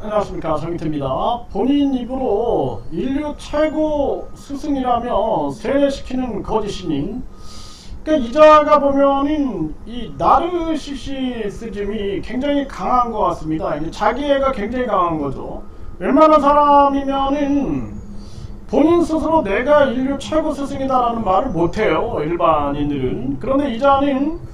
안녕하십니까, 정인태입니다. 본인 입으로 인류 최고 스승이라며 세뇌시키는 거짓이니, 그러니까 이자가 보면은 이 나르시시즘이 굉장히 강한 것 같습니다. 자기애가 굉장히 강한 거죠. 웬만한 사람이면은 본인 스스로 내가 인류 최고 스승이다라는 말을 못해요, 일반인들은. 그런데 이자는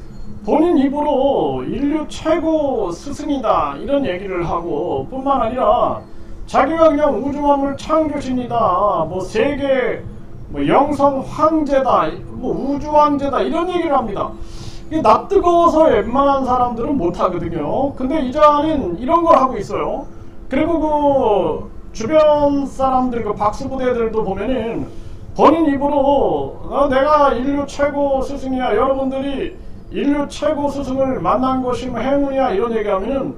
본인 입으로 인류 최고 스승이다 이런 얘기를 하고, 뿐만 아니라 자기가 그냥 우주만물 창조신이다, 뭐 세계 뭐 영성 황제다, 뭐 우주 황제다 이런 얘기를 합니다. 이게 낯뜨거워서 웬만한 사람들은 못하거든요. 근데 이자는 이런 걸 하고 있어요. 그리고 그 주변 사람들, 그 박수부대들도 보면은 본인 입으로 내가 인류 최고 스승이야, 여러분들이 인류 최고 스승을 만난 것이 뭐 행운이야 이런 얘기하면은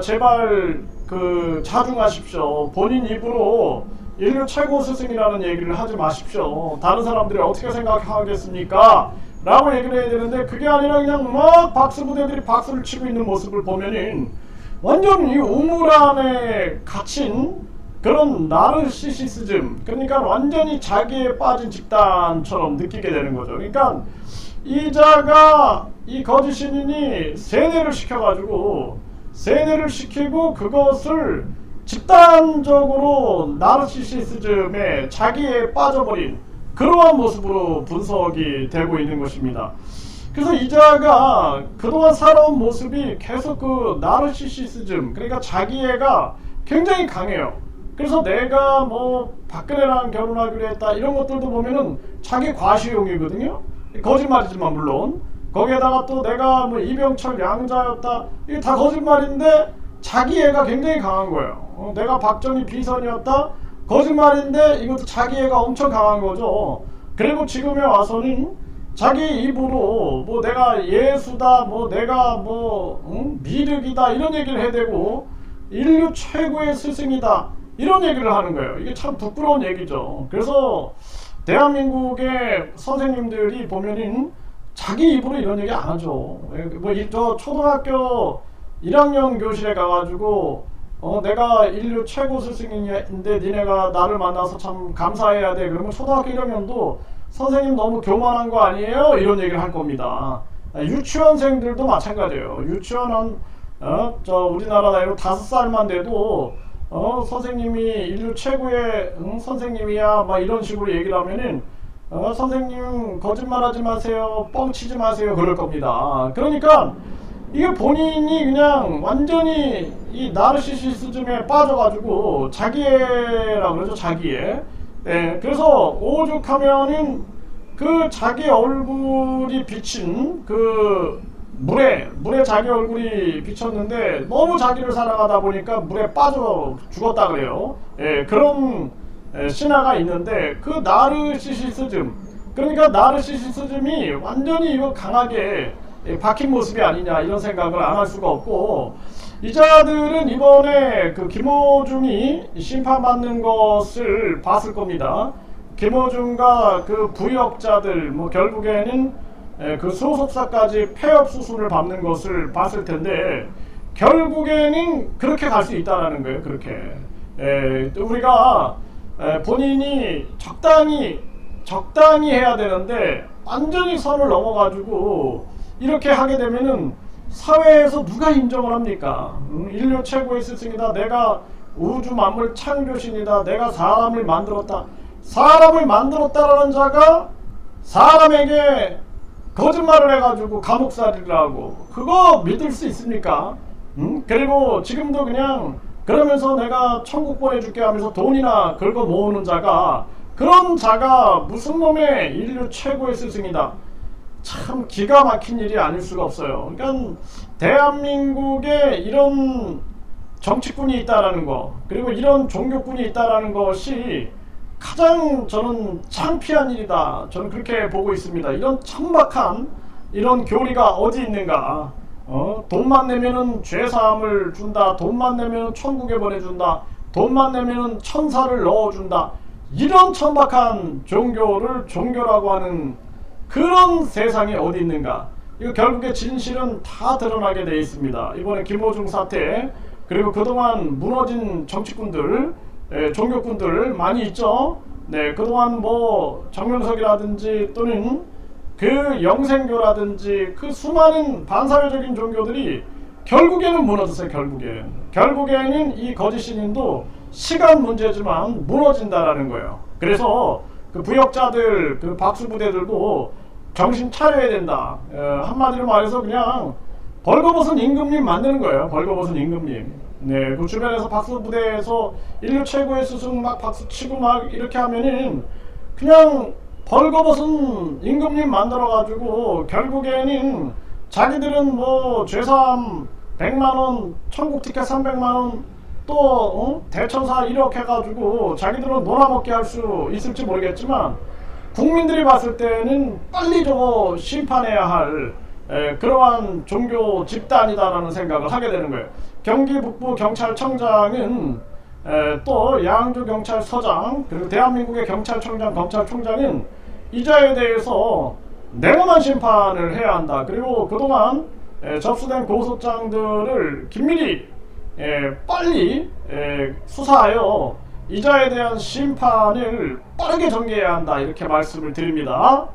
제발 그 자중하십시오. 본인 입으로 인류 최고 스승이라는 얘기를 하지 마십시오. 다른 사람들이 어떻게 생각하겠습니까? 라고 얘기를 해야 되는데, 그게 아니라 그냥 막 박수부대들이 박수를 치고 있는 모습을 보면은 완전 이 우물 안에 갇힌 그런 나르시시즘, 그러니까 완전히 자기에 빠진 집단처럼 느끼게 되는 거죠. 그러니까 이자가 이 거짓신인이 세뇌를 시키고 그것을 집단적으로 나르시시즘에 자기에 빠져버린 그러한 모습으로 분석이 되고 있는 것입니다. 그래서 이자가 그동안 살아온 모습이 계속 그 나르시시즘, 그러니까 자기애가 굉장히 강해요. 그래서 내가 뭐 박근혜랑 결혼하기로 했다 이런 것들도 보면은 자기 과시용이거든요. 거짓말이지만 물론. 거기에다가 또 내가 뭐 이병철 양자였다, 이게 다 거짓말인데 자기애가 굉장히 강한 거예요. 내가 박정희 비선이었다, 거짓말인데 이것도 자기애가 엄청 강한 거죠. 그리고 지금에 와서는 자기 입으로 뭐 내가 예수다, 뭐 내가 뭐 미륵이다 이런 얘기를 해대고 인류 최고의 스승이다 이런 얘기를 하는 거예요. 이게 참 부끄러운 얘기죠. 그래서 대한민국의 선생님들이 보면은 자기 입으로 이런 얘기 안 하죠. 뭐 저 초등학교 1학년 교실에 가가지고 내가 인류 최고 스승인데 니네가 나를 만나서 참 감사해야 돼. 그러면 초등학교 1학년도 선생님 너무 교만한 거 아니에요? 이런 얘기를 할 겁니다. 유치원생들도 마찬가지예요. 유치원 우리나라 나이로 5살만 돼도 선생님이 인류 최고의 선생님이야 막 이런 식으로 얘기를 하면은 선생님 거짓말하지 마세요, 뻥치지 마세요 그럴 겁니다. 그러니까 이게 본인이 그냥 완전히 이 나르시시즘에 빠져가지고 자기애라 그러죠, 자기애. 네, 그래서 오죽하면은 그 자기 얼굴이 비친 그 물에 자기 얼굴이 비쳤는데 너무 자기를 사랑하다 보니까 물에 빠져 죽었다 그래요. 예, 그런 신화가 있는데, 그 나르시시즘, 그러니까 나르시시즘이 완전히 이거 강하게 박힌 모습이 아니냐 이런 생각을 안 할 수가 없고, 이자들은 이번에 그 김어중이 심판받는 것을 봤을 겁니다. 김어중과 그 부역자들, 뭐 결국에는 그 소속사까지 폐업 수순을 밟는 것을 봤을 텐데, 결국에는 그렇게 갈 수 있다는 거예요. 그렇게 우리가 본인이 적당히 해야 되는데 완전히 선을 넘어가지고 이렇게 하게 되면은 사회에서 누가 인정을 합니까? 인류 최고의 스승이다, 내가 우주 만물 창조신이다, 내가 사람을 만들었다. 사람을 만들었다라는 자가 사람에게 거짓말을 해가지고 감옥살이를 하고, 그거 믿을 수 있습니까? 그리고 지금도 그냥 그러면서 내가 천국 보내줄게 하면서 돈이나 긁어 모으는 자가, 그런 자가 무슨 놈의 인류 최고의 스승이다. 참 기가 막힌 일이 아닐 수가 없어요. 그러니까 대한민국에 이런 정치꾼이 있다라는 거, 그리고 이런 종교꾼이 있다라는 것이 가장 저는 창피한 일이다, 저는 그렇게 보고 있습니다. 이런 천박한 이런 교리가 어디 있는가. 돈만 내면은 죄사함을 준다, 돈만 내면은 천국에 보내준다, 돈만 내면은 천사를 넣어준다, 이런 천박한 종교를 종교라고 하는 그런 세상에 어디 있는가. 이거 결국에 진실은 다 드러나게 돼 있습니다. 이번에 김어중 사태, 그리고 그동안 무너진 정치꾼들, 종교꾼들 많이 있죠. 네, 그동안 뭐 정명석이라든지 또는 그 영생교라든지 그 수많은 반사회적인 종교들이 결국에는 무너졌어요. 결국에는 이 거짓 신인도 시간 문제지만 무너진다라는 거예요. 그래서 그 부역자들, 그 박수부대들도 정신 차려야 된다. 한마디로 말해서 그냥 벌거벗은 임금님 만드는 거예요. 벌거벗은 임금님. 네, 그 주변에서 박수부대에서 인류 최고의 스승 막 박수 치고 막 이렇게 하면은 그냥 벌거벗은 임금님 만들어가지고 결국에는 자기들은 뭐 죄사함 100만원, 천국 티켓 300만원, 또 대천사 1억 해가지고 자기들은 놀아먹게 할 수 있을지 모르겠지만 국민들이 봤을 때는 빨리 저거 심판해야 할 그러한 종교 집단이다라는 생각을 하게 되는 거예요. 경기 북부 경찰청장은 또 양주 경찰서장, 그리고 대한민국의 경찰청장, 검찰총장은 이자에 대해서 냉엄한 심판을 해야 한다. 그리고 그동안 접수된 고소장들을 긴밀히 빨리 수사하여 이자에 대한 심판을 빠르게 전개해야 한다. 이렇게 말씀을 드립니다.